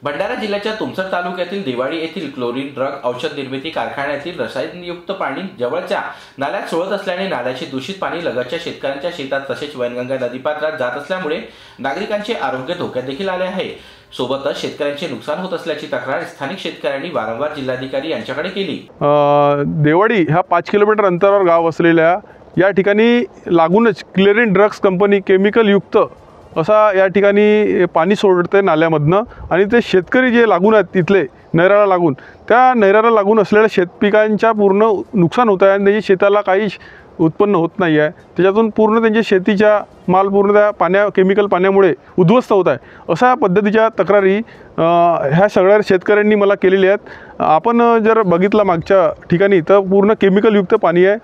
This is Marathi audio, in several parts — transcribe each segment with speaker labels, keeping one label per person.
Speaker 1: भंडारा जिल्ह्याच्या तुमसर तालुक्यातील दिवाळी येथील क्लोरीन ड्रग औषध निर्मिती कारखान्यातील रसायनयुक्त पाणी जवळच्या नाल्यात सोडत असल्याने नाल्याचे दूषित पाणी लगतच्या शेतकऱ्यांच्या शेतात तसेच वैनगंगा नदीपात्रात जात असल्यामुळे नागरिकांचे आरोग्य धोक्यात देखील आले आहे। सोबतच शेतकऱ्यांचे नुकसान होत असल्याची तक्रार स्थानिक शेतकऱ्यांनी वारंवार जिल्हाधिकारी यांच्याकडे केली।
Speaker 2: देवाडी ह्या 5 किलोमीटर अंतरावर गाव असलेल्या या ठिकाणी लागूनच क्लोरीन ड्रग्स कंपनी केमिकल युक्त असा या ठिकाणी पाणी सोडते नाल्यामधनं आणि ते शेतकरी जे लागून आहेत तिथले नहराला लागून त्या नहराला लागून असलेल्या शेतपिकांच्या पूर्ण नुकसान होत आहे आणि त्यांच्या शेताला काही उत्पन्न होत नाही आहे। त्याच्यातून पूर्ण त्यांच्या शेतीचा माल पूर्ण त्या केमिकल पाण्यामुळे उद्ध्वस्त होत आहे। अशा पद्धतीच्या तक्रारी ह्या सगळ्या शेतकऱ्यांनी मला केलेल्या आहेत। आपण जर बघितलं मागच्या ठिकाणी तर पूर्ण केमिकल युक्त पाणी आहे।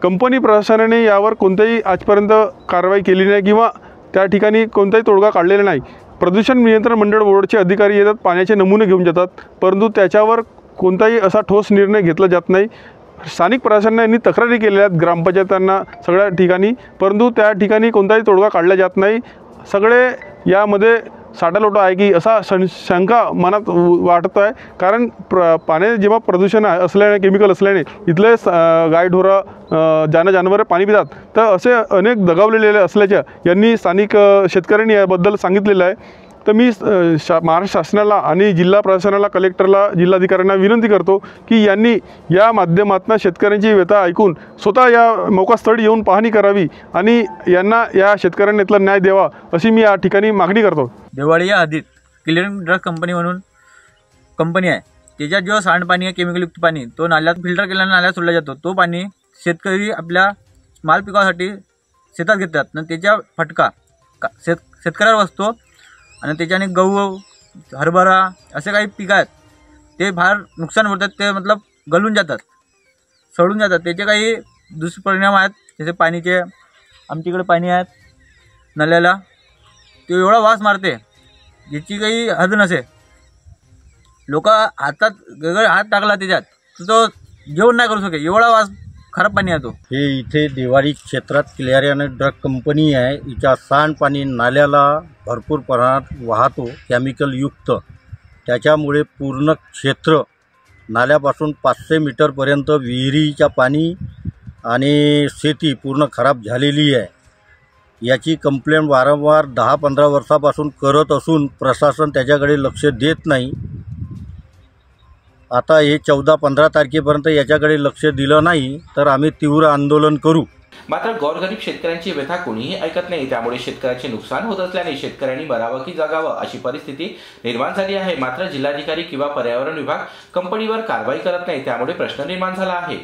Speaker 2: कंपनी प्रशासनाने यावर कोणतीही आजपर्यंत कारवाई केली नाही किंवा त्या ठिकाणी कोणताही तोडगा काढलेला नाही। प्रदूषण नियंत्रण मंडळ बोर्डचे अधिकारी येतात, पाण्याचे नमुने घेऊन जातात, परंतु त्याच्यावर कोणताही असा ठोस निर्णय घेतला जात नाही। स्थानिक प्रशासनाने तक्रारी केलेल्या आहेत ग्रामपंचायतांना सगळ्या ठिकाणी, परंतु त्या ठिकाणी कोणताही तोडगा काढला जात नाही। सगळे यामध्ये साठालोटा आहे की असा शंका मनात वाटत आहे, कारण पाण्यात जेव्हा प्रदूषण असल्याने केमिकल असल्याने इथले गायढोरं जनावरे पाणी पितात, तर असे अनेक दगावलेले असल्याच्या यांनी स्थानिक शेतकऱ्यांनी याबद्दल सांगितलेलं आहे। तर मी महाराष्ट्र शासनाला आणि जिल्हा प्रशासनाला, कलेक्टरला, जिल्हाधिकाऱ्यांना विनंती करतो की यांनी या माध्यमातून शेतकऱ्यांची व्यथा ऐकून स्वतः या मोकास्थळी येऊन पाहणी करावी आणि यांना या शेतकऱ्यांना इथला न्याय द्यावा अशी मी या ठिकाणी मागणी करतो।
Speaker 3: दिवाळी या आधीत क्लोरीन ड्रग कंपनी म्हणून कंपनी आहे, त्याच्यात जो सांडपाणी आहे केमिकलयुक्त पाणी तो नाल्यात फिल्टर केल्याने नाल्यात सोडला जातो। तो पाणी शेतकरी आपल्या माल पिकासाठी शेतात घेतात आणि त्याचा फटका शेतकऱ्यावर बसतो आणि त्याच्याने गहू, हरभरा असे काही पिकं आहेत ते फार नुकसान होतात, ते मतलब गलून जातात, सडून जातात। त्याचे काही दुष्परिणाम आहेत, जसे पाणीचे आमच्याकडे पाणी आहेत नल्याला, ते एवढा वास मारते ज्याची काही हद नसे। लोक हातात वेगळे हात टाकला त्याच्यात तर तो जेवण नाही करू शके, एवढा वास खराब पाणी आहे तो।
Speaker 4: हे इथे दिवाळी क्षेत्रात क्लोरीन ड्रग कंपनी आहे, हिचा सांडपाणी नाल्याला भरपूर प्रमाणात वाहतो केमिकल युक्त। त्याच्यामुळे पूर्ण क्षेत्र नाल्यापासून 500 मीटरपर्यंत विहिरीच्या पाणी आणि शेती पूर्ण खराब झालेली आहे। याची कंप्लेंट वारंवार 10-15 वर्षापासून करत असून प्रशासन त्याच्याकडे लक्ष देत नाही। आता हे 14-15 तारखेपर्यंत याच्याकडे लक्ष दिलं नाही तर आम्ही तीव्र आंदोलन करू।
Speaker 1: मात्र गोरगरीब शेतकऱ्यांची व्यथा कोणीही ऐकत नाही, त्यामुळे शेतकऱ्यांचे नुकसान होत असल्याने शेतकऱ्यांनी मरावं की जगावं अशी परिस्थिती निर्माण झाली आहे। मात्र जिल्हाधिकारी किंवा पर्यावरण विभाग कंपनीवर कारवाई करत नाही, त्यामुळे प्रश्न निर्माण झाला आहे।